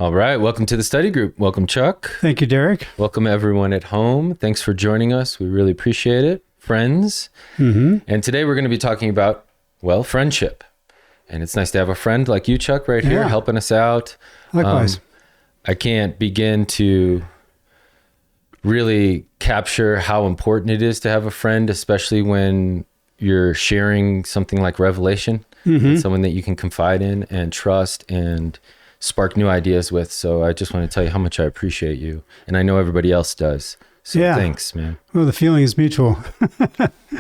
All right. Welcome to the study group. Welcome, Chuck. Thank you, Derek. Welcome, everyone at home. Thanks for joining us. We really appreciate it. Friends. And today we're going to be talking about, well, friendship. And it's nice to have a friend like you, Chuck, right here, helping us out. Likewise. I can't begin to really capture how important it is to have a friend, especially when you're sharing something like Revelation, someone that you can confide in and trust and spark new ideas with. So I just want to tell you how much I appreciate you. And I know everybody else does. So thanks, man. Well, the feeling is mutual.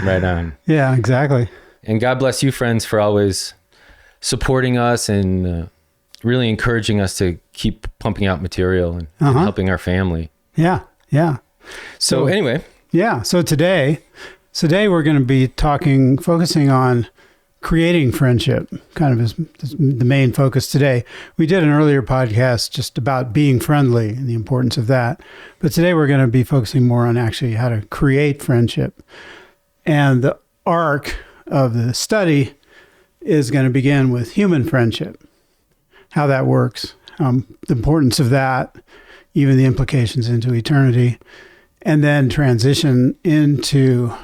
Right on. Yeah, exactly. And God bless you, friends, for always supporting us and really encouraging us to keep pumping out material and helping our family. Yeah. So anyway. Yeah. So today we're going to be focusing on creating friendship, kind of as the main focus today. We did an earlier podcast just about being friendly and the importance of that. But today we're going to be focusing more on actually how to create friendship. And the arc of the study is going to begin with human friendship, how that works, the importance of that, even the implications into eternity, and then transition into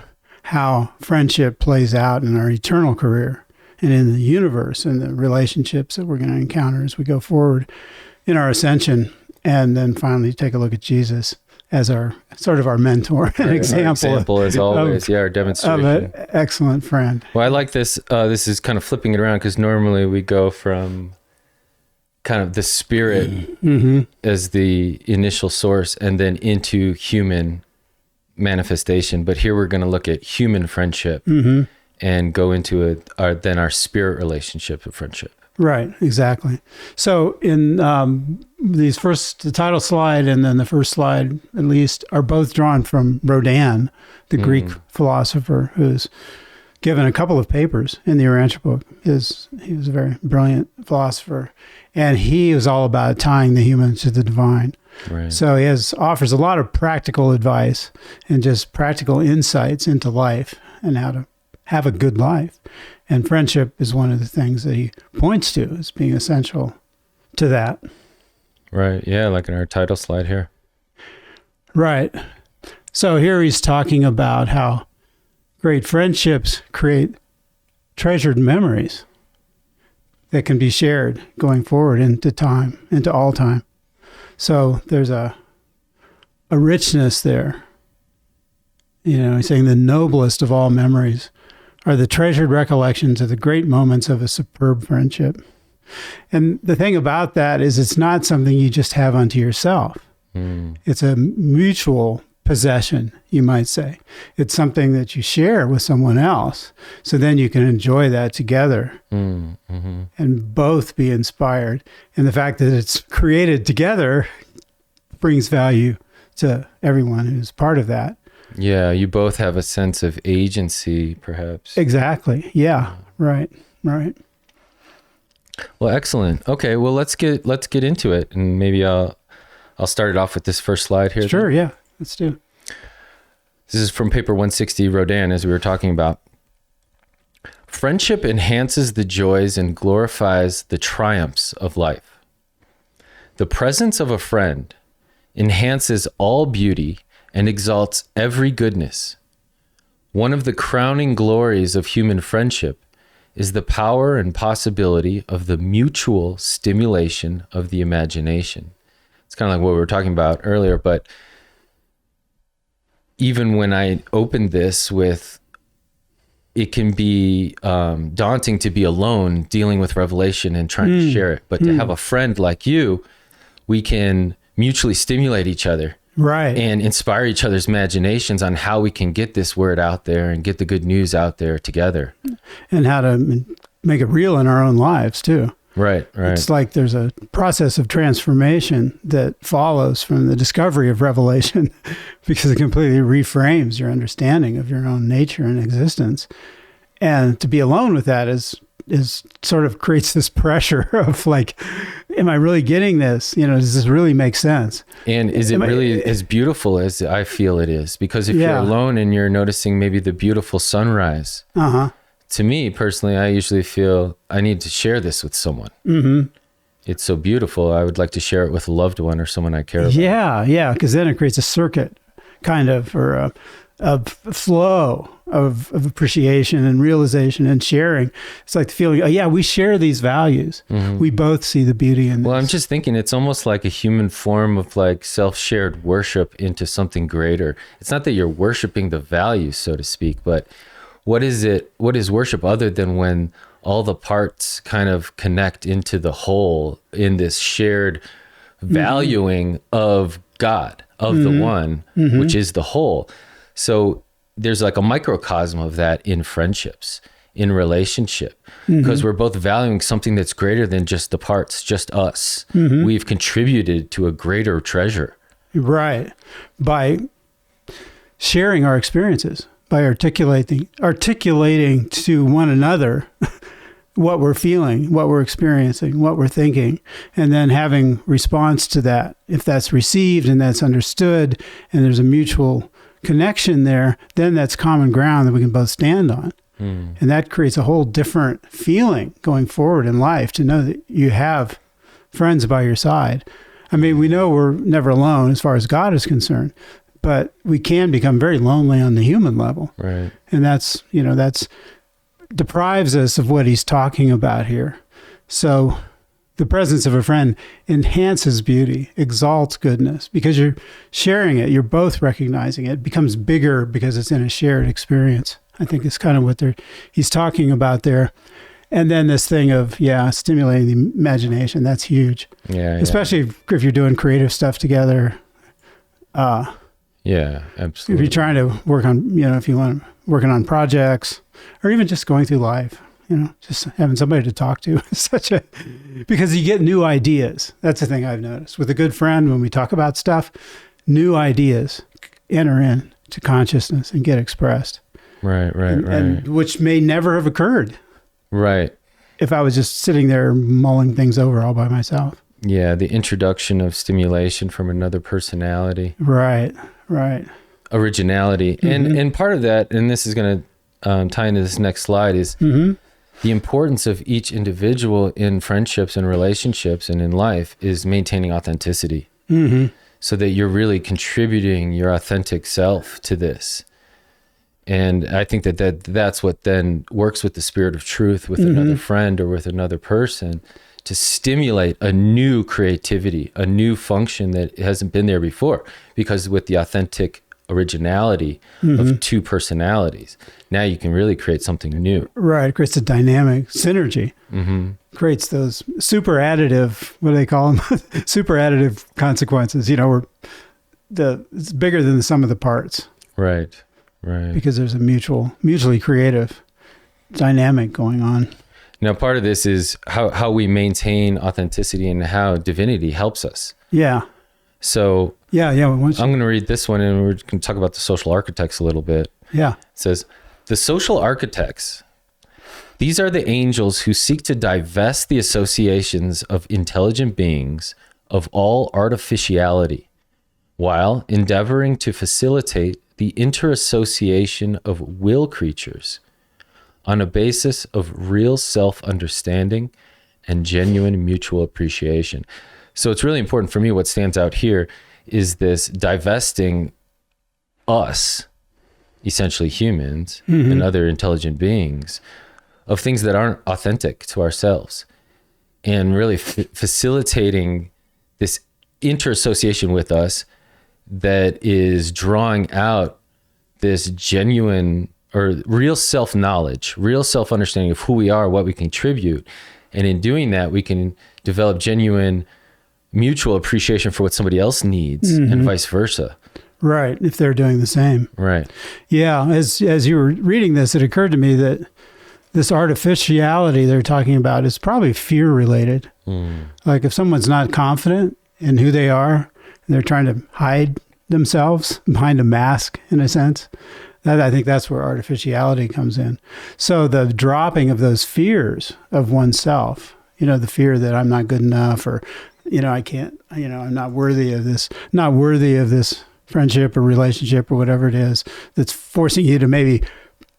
how friendship plays out in our eternal career and in the universe and the relationships that we're going to encounter as we go forward in our ascension. And then finally take a look at Jesus as our sort of our mentor and example as always. Our demonstration. Of an excellent friend. Well, I like this. This is kind of flipping it around because normally we go from kind of the spirit as the initial source and then into human manifestation. But here we're going to look at human friendship and go into our spirit relationship of friendship. Right, exactly. So in the title slide and then the first slide, at least, are both drawn from Rodan, the Greek philosopher who's given a couple of papers in the Urantia book. He was a very brilliant philosopher, and he was all about tying the human to the divine. Right. So he offers a lot of practical advice and just practical insights into life and how to have a good life. And friendship is one of the things that he points to as being essential to that. Right. Yeah, like in our title slide here. Right. So here he's talking about how great friendships create treasured memories that can be shared going forward into all time. So there's a richness there. He's saying the noblest of all memories are the treasured recollections of the great moments of a superb friendship. And the thing about that is it's not something you just have unto yourself. It's a mutual possession, you might say. It's something that you share with someone else. So then you can enjoy that together and both be inspired. And the fact that it's created together brings value to everyone who's part of that. Yeah, you both have a sense of agency, perhaps. Exactly. Yeah. Right. Well, excellent. Okay, well let's get into it, and maybe I'll start it off with this first slide here. Sure, yeah. Let's do. This is from paper 160, Rodan, as we were talking about. Friendship enhances the joys and glorifies the triumphs of life. The presence of a friend enhances all beauty and exalts every goodness. One of the crowning glories of human friendship is the power and possibility of the mutual stimulation of the imagination. It's kind of like what we were talking about earlier, but even when I opened this with, it can be daunting to be alone dealing with Revelation and trying to share it, but to have a friend like you, we can mutually stimulate each other. Right. And inspire each other's imaginations on how we can get this word out there and get the good news out there together. And how to make it real in our own lives, too. Right. It's like there's a process of transformation that follows from the discovery of Revelation because it completely reframes your understanding of your own nature and existence. And to be alone with that is sort of creates this pressure of like, am I really getting this? Does this really make sense? And is it really as beautiful as I feel it is? Because if you're alone and you're noticing maybe the beautiful sunrise, to me personally, I usually feel I need to share this with someone. it's so beautiful. I would like to share it with a loved one or someone I care about. Yeah, because then it creates a circuit, kind of, or a flow of appreciation and realization and sharing. It's like the feeling, oh, yeah, we share these values. Mm-hmm. We both see the beauty in this. Well, I'm just thinking it's almost like a human form of like self-shared worship into something greater. It's not that you're worshiping the values, so to speak, but what is worship other than when all the parts kind of connect into the whole in this shared valuing of God, of the one, which is the whole. So there's like a microcosm of that in friendships, in relationship, because we're both valuing something that's greater than just the parts, just us. We've contributed to a greater treasure. Right. By sharing our experiences, by articulating to one another what we're feeling, what we're experiencing, what we're thinking, and then having response to that. If that's received and that's understood and there's a mutual connection there, then that's common ground that we can both stand on. And that creates a whole different feeling going forward in life, to know that you have friends by your side. I mean, we know we're never alone as far as God is concerned, but we can become very lonely on the human level. Right. And that's deprives us of what he's talking about here. So the presence of a friend enhances beauty, exalts goodness, because you're sharing it. You're both recognizing it. It becomes bigger because it's in a shared experience. I think it's kind of what he's talking about there. And then this thing of, stimulating the imagination, that's huge. Yeah. Especially if you're doing creative stuff together. Yeah, absolutely. If you're trying to work on, if you want working on projects, or even just going through life, just having somebody to talk to is because you get new ideas. That's the thing I've noticed with a good friend. When we talk about stuff, new ideas enter into consciousness and get expressed. Right. And which may never have occurred. Right. If I was just sitting there mulling things over all by myself. Yeah, the introduction of stimulation from another personality. Right. Originality. And part of that, and this is going to tie into this next slide, is the importance of each individual in friendships and relationships and in life is maintaining authenticity. So that you're really contributing your authentic self to this. And I think that's what then works with the spirit of truth with another friend or with another person, to stimulate a new creativity, a new function that hasn't been there before. Because with the authentic originality of two personalities, now you can really create something new. Right. It creates a dynamic synergy. Creates those super additive, what do they call them? Super additive consequences. It's bigger than the sum of the parts. Right. Because there's a mutually creative dynamic going on. Now, part of this is how we maintain authenticity and how divinity helps us. Yeah. So I'm going to read this one, and we're going to talk about the social architects a little bit. Yeah. It says, the social architects, these are the angels who seek to divest the associations of intelligent beings of all artificiality, while endeavoring to facilitate the interassociation of will creatures on a basis of real self-understanding and genuine mutual appreciation. So it's really important for me. What stands out here is this divesting us, essentially humans and other intelligent beings, of things that aren't authentic to ourselves, and really facilitating this interassociation with us that is drawing out this genuine or real self-knowledge, real self-understanding of who we are, what we contribute. And in doing that, we can develop genuine mutual appreciation for what somebody else needs and vice versa. Right, if they're doing the same. Right. Yeah, as you were reading this, it occurred to me that this artificiality they're talking about is probably fear-related. Like if someone's not confident in who they are, and they're trying to hide themselves behind a mask, in a sense, I think that's where artificiality comes in. So the dropping of those fears of oneself, the fear that I'm not good enough, or, I can't, I'm not worthy of this friendship or relationship or whatever it is, that's forcing you to maybe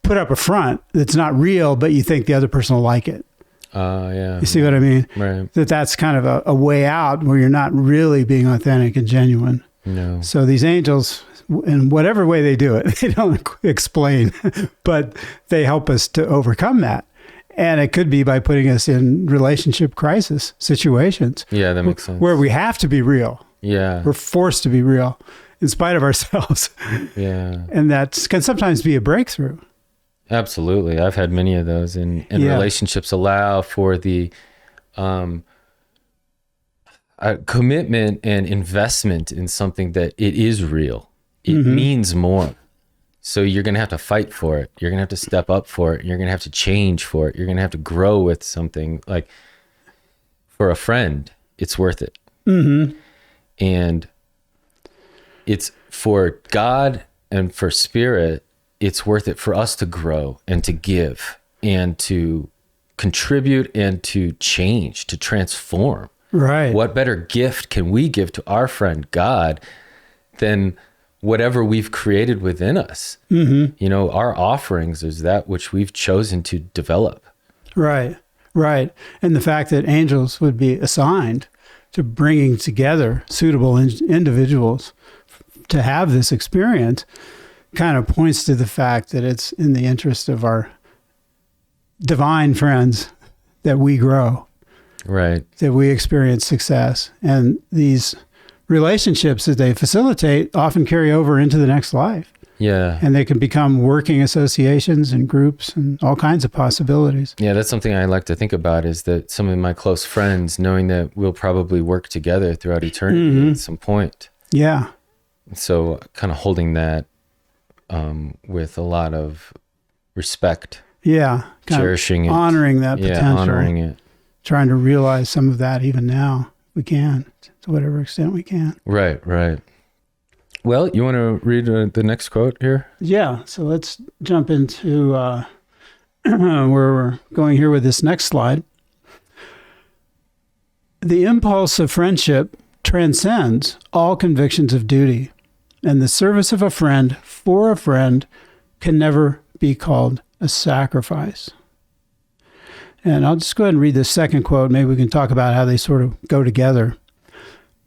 put up a front that's not real, but you think the other person will like it. Yeah. You see what I mean? Right. That's kind of a way out where you're not really being authentic and genuine. No. So these angels, in whatever way they do it, they don't explain, but they help us to overcome that. And it could be by putting us in relationship crisis situations. Yeah, that makes sense. Where we have to be real. Yeah. We're forced to be real in spite of ourselves. Yeah. And that can sometimes be a breakthrough. Absolutely. I've had many of those, and relationships allow for the commitment and investment in something that it is real. It means more. So you're going to have to fight for it. You're going to have to step up for it. You're going to have to change for it. You're going to have to grow with something. Like for a friend, it's worth it. And it's for God and for spirit, it's worth it for us to grow and to give and to contribute and to change, to transform. Right. What better gift can we give to our friend God than whatever we've created within us? You know, our offerings is that which we've chosen to develop. Right. Right. And the fact that angels would be assigned to bringing together suitable individuals to have this experience kind of points to the fact that it's in the interest of our divine friends that we grow, Right. that we experience success. And these relationships that they facilitate often carry over into the next life. Yeah. And they can become working associations and groups and all kinds of possibilities. Yeah, that's something I like to think about, is that some of my close friends, knowing that we'll probably work together throughout eternity at some point. Yeah. So kind of holding that with a lot of respect. Yeah. Kind Cherishing of it. honoring that potential. Yeah, honoring it. Trying to realize some of that even now. We can, to whatever extent we can. Right, right. Well, you want to read the next quote here? Yeah. So let's jump into where we're going here with this next slide. The impulse of friendship transcends all convictions of duty, and the service of a friend for a friend can never be called a sacrifice. And I'll just go ahead and read this second quote. Maybe we can talk about how they sort of go together.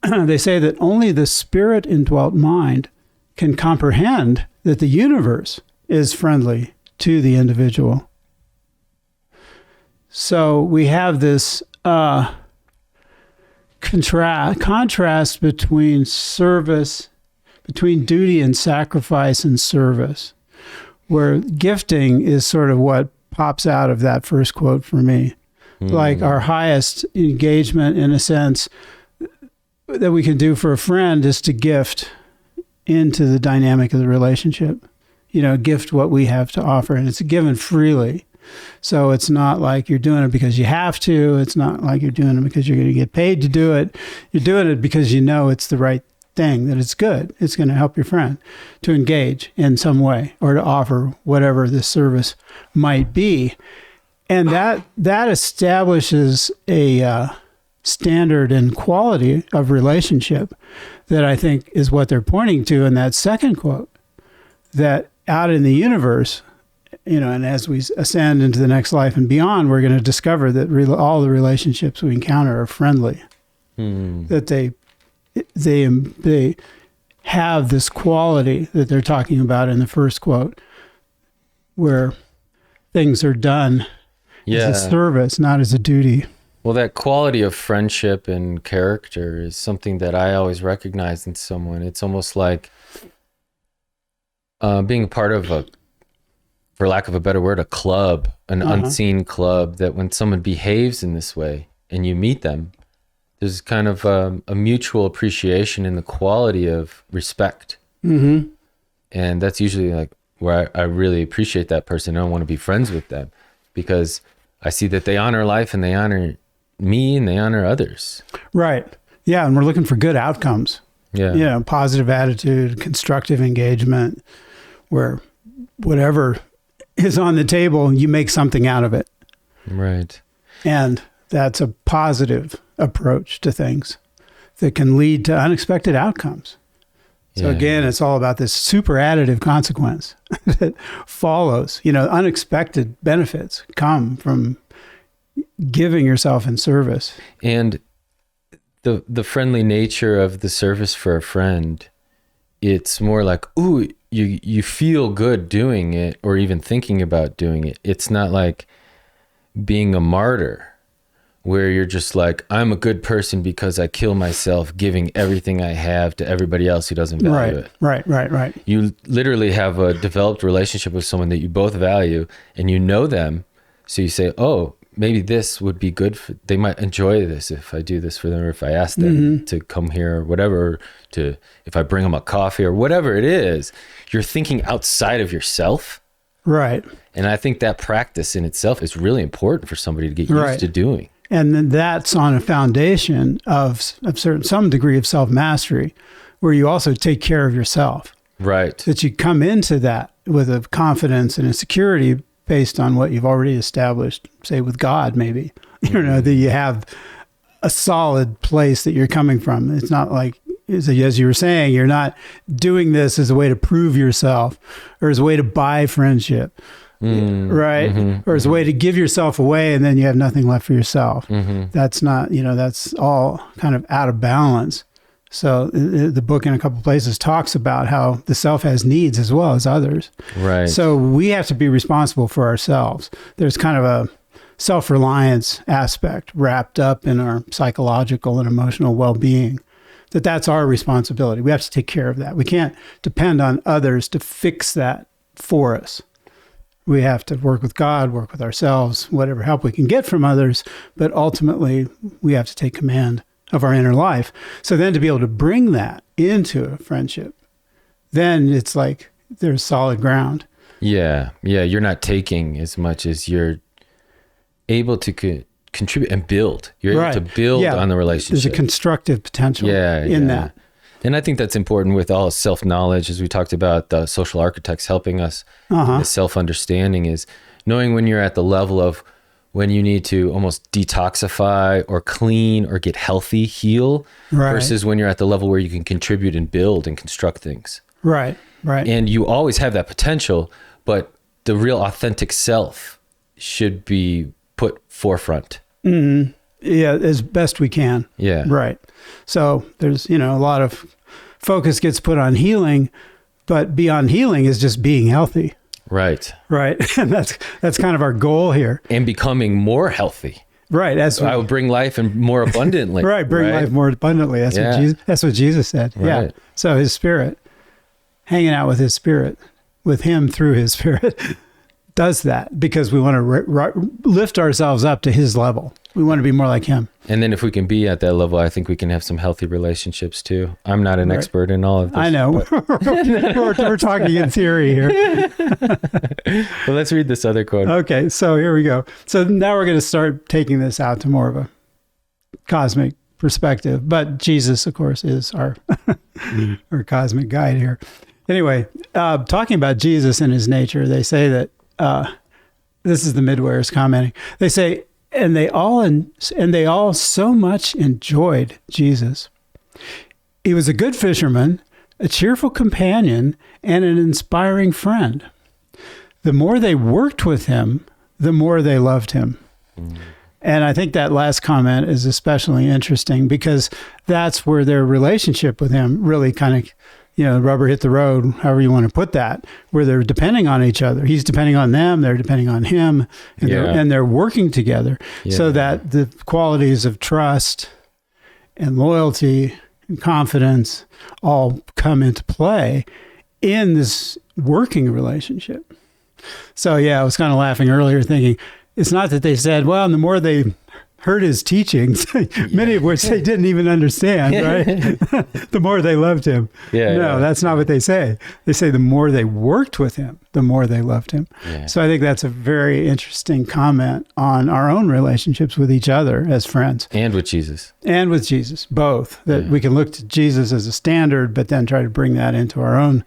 They say that only the spirit indwelt mind can comprehend that the universe is friendly to the individual. So we have this contrast between service, between duty and sacrifice and service, where gifting is sort of what pops out of that first quote for me. Like our highest engagement, in a sense, that we can do for a friend is to gift into the dynamic of the relationship. You know, gift what we have to offer, and it's given freely. So it's not like you're doing it because you have to. It's not like you're doing it because you're going to get paid to do it. You're doing it because you know it's the right thing, that it's good. It's going to help your friend to engage in some way or to offer whatever this service might be. And that establishes a standard and quality of relationship that I think is what they're pointing to in that second quote, that out in the universe, you know, and as we ascend into the next life and beyond, we're going to discover that all the relationships we encounter are friendly, that they have this quality that they're talking about in the first quote, where things are done as a service, not as a duty. Well, that quality of friendship and character is something that I always recognize in someone. It's almost like being a part of for lack of a better word, a club, an unseen club, that when someone behaves in this way and you meet them, there's kind of a mutual appreciation in the quality of respect. And that's usually like where I really appreciate that person. I want to be friends with them because I see that they honor life and they honor me and they honor others. Right. Yeah. And we're looking for good outcomes. Yeah. You know, positive attitude, constructive engagement, where whatever is on the table, you make something out of it. Right. And that's a positive approach to things that can lead to unexpected outcomes. So again, it's all about this super additive consequence that follows. You know, unexpected benefits come from giving yourself in service. And the friendly nature of the service for a friend, it's more like, ooh, you feel good doing it or even thinking about doing it. It's not like being a martyr where you're just like, I'm a good person because I kill myself giving everything I have to everybody else who doesn't value it. Right. You literally have a developed relationship with someone that you both value and you know them. So you say, oh, maybe this would be good for, they might enjoy this if I do this for them, or if I ask them to come here or whatever, if I bring them a coffee or whatever it is, you're thinking outside of yourself. Right. And I think that practice in itself is really important for somebody to get used to doing. And then that's on a foundation of some degree of self-mastery, where you also take care of yourself. Right. That you come into that with a confidence and a security based on what you've already established, say with God, maybe, that you have a solid place that you're coming from. It's not like, as you were saying, you're not doing this as a way to prove yourself or as a way to buy friendship. Right. Or as a way to give yourself away and then you have nothing left for yourself. That's not, that's all kind of out of balance. So the book in a couple of places talks about how the self has needs as well as others. Right. So we have to be responsible for ourselves. There's kind of a self-reliance aspect wrapped up in our psychological and emotional well-being. That's our responsibility. We have to take care of that. We can't depend on others to fix that for us. We have to work with God, work with ourselves, whatever help we can get from others. But ultimately, we have to take command of our inner life. So then to be able to bring that into a friendship, then it's like there's solid ground. Yeah. You're not taking as much as you're able to contribute and build. You're able to build on the relationship. There's a constructive potential in that. And I think that's important with all self-knowledge, as we talked about the social architects helping us. The self-understanding is knowing when you're at the level of when you need to almost detoxify or clean or get healthy, heal, versus when you're at the level where you can contribute and build and construct things. Right. And you always have that potential, but the real authentic self should be put forefront. Yeah, as best we can. Yeah. Right. So there's, a lot of focus gets put on healing, but beyond healing is just being healthy. Right. And that's kind of our goal here. And becoming more healthy. Right. I will bring life and more abundantly. Bring life more abundantly. That's what Jesus said. Right. Yeah. So his spirit, hanging out with his spirit, with him through his spirit, does that because we want to lift ourselves up to his level. We want to be more like him. And then if we can be at that level, I think we can have some healthy relationships too. I'm not an expert in all of this. I know. We're talking in theory here. Well, let's read this other quote. Okay, so here we go. So now we're going to start taking this out to more of a cosmic perspective. But Jesus, of course, is our cosmic guide here. Anyway, talking about Jesus and his nature, they say that this is the Midwares commenting. They say, and they all so much enjoyed Jesus. He was a good fisherman, a cheerful companion, and an inspiring friend. The more they worked with him, the more they loved him. And I think that last comment is especially interesting because that's where their relationship with him really kind of, rubber hit the road, however you want to put that, where they're depending on each other. He's depending on them, they're depending on him, and they're working together so that the qualities of trust and loyalty and confidence all come into play in this working relationship. So, I was kind of laughing earlier thinking, it's not that they said, well, and the more they heard his teachings, many of which they didn't even understand, right? The more they loved him. That's not what they say. They say the more they worked with him, the more they loved him. So I think that's a very interesting comment on our own relationships with each other as friends. And with Jesus. And with Jesus, both. That we can look to Jesus as a standard, but then try to bring that into our own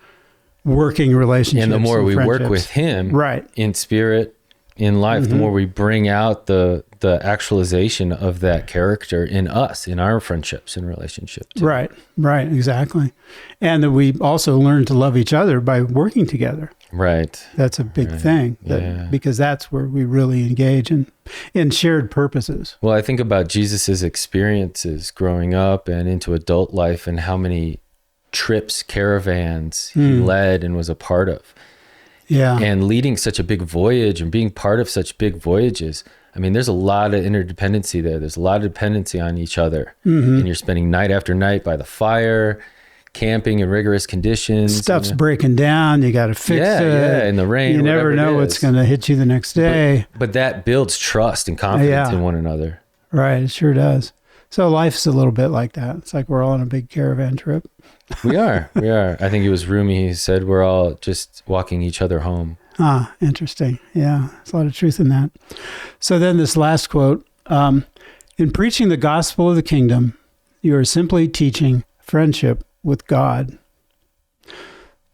working relationships. And the more we work with him right. in spirit in life, the more we bring out the actualization of that character in us, in our friendships and relationships. Right, exactly. And that we also learn to love each other by working together. Right. That's a big thing, because that's where we really engage in shared purposes. Well, I think about Jesus's experiences growing up and into adult life, and how many trips, caravans he led and was a part of. Yeah. And leading such a big voyage and being part of such big voyages. I mean, there's a lot of interdependency there. There's a lot of dependency on each other. And you're spending night after night by the fire, camping in rigorous conditions. Stuff's breaking down. You got to fix it. Yeah, in the rain. You never know what's going to hit you the next day. But that builds trust and confidence in one another. Right. It sure does. So life's a little bit like that. It's like we're all on a big caravan trip. We are. I think it was Rumi who said we're all just walking each other home. Ah, interesting. Yeah, there's a lot of truth in that. So then this last quote, in preaching the gospel of the kingdom, you are simply teaching friendship with God.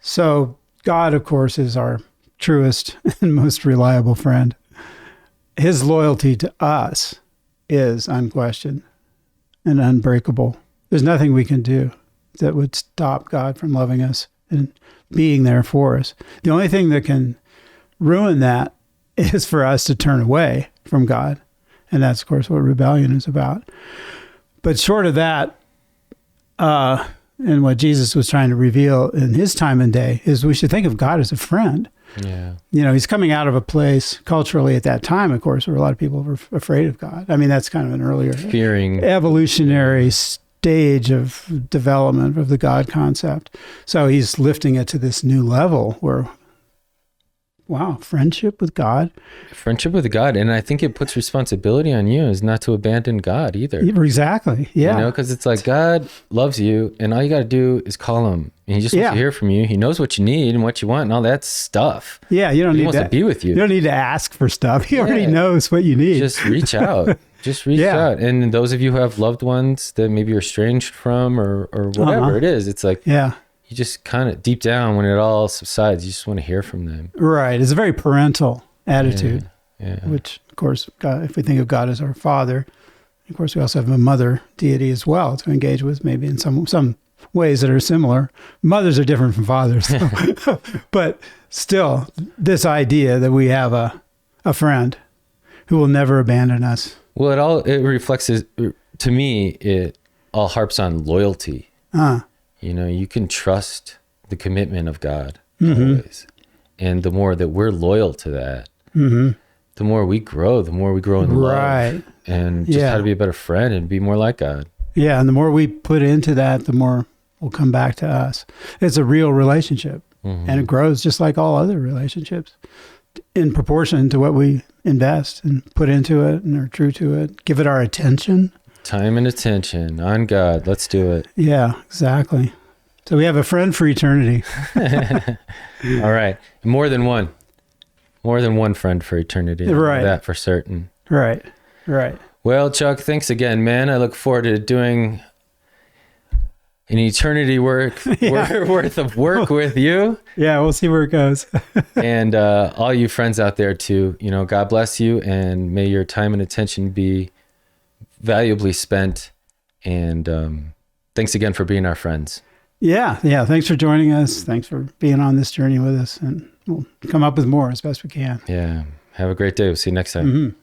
So God, of course, is our truest and most reliable friend. His loyalty to us is unquestioned and unbreakable. There's nothing we can do that would stop God from loving us and being there for us. The only thing that can ruin that is for us to turn away from God. And that's, of course, what rebellion is about. But short of that, and what Jesus was trying to reveal in his time and day, is we should think of God as a friend. Yeah. You know, he's coming out of a place culturally at that time, of course, where a lot of people were afraid of God. I mean, that's kind of an earlier fearing evolutionary stage of development of the God concept. So he's lifting it to this new level where, wow, friendship with God. Friendship with God. And I think it puts responsibility on you is not to abandon God either. Exactly. Yeah. You know, because it's like God loves you and all you got to do is call him. And he just wants to hear from you. He knows what you need and what you want and all that stuff. Yeah. You don't he need wants to be with you. You don't need to ask for stuff. He already knows what you need. Just reach out. Just reach out. And those of you who have loved ones that maybe you're estranged from or whatever it is, it's like, you just kind of deep down when it all subsides, you just want to hear from them. Right. It's a very parental attitude, Yeah. which, of course, God, if we think of God as our father, of course, we also have a mother deity as well to engage with, maybe in some ways that are similar. Mothers are different from fathers. So. But still, this idea that we have a friend who will never abandon us. Well, it reflects, to me, it all harps on loyalty. You know, you can trust the commitment of God always. And the more that we're loyal to that, the more we grow in love. And just how to be a better friend and be more like God. Yeah, and the more we put into that, the more will come back to us. It's a real relationship. And it grows just like all other relationships in proportion to what we invest and put into it and are true to it. Give it our attention. Time and attention on God. Let's do it. Yeah, exactly. So we have a friend for eternity. All right. More than one. More than one friend for eternity. Right. That for certain. Right. Well, Chuck, thanks again, man. I look forward to doing an eternity worth of work with you. Yeah, we'll see where it goes. And all you friends out there too, you know, God bless you and may your time and attention be valuably spent. And thanks again for being our friends. Yeah. Thanks for joining us. Thanks for being on this journey with us. And we'll come up with more as best we can. Yeah. Have a great day. We'll see you next time.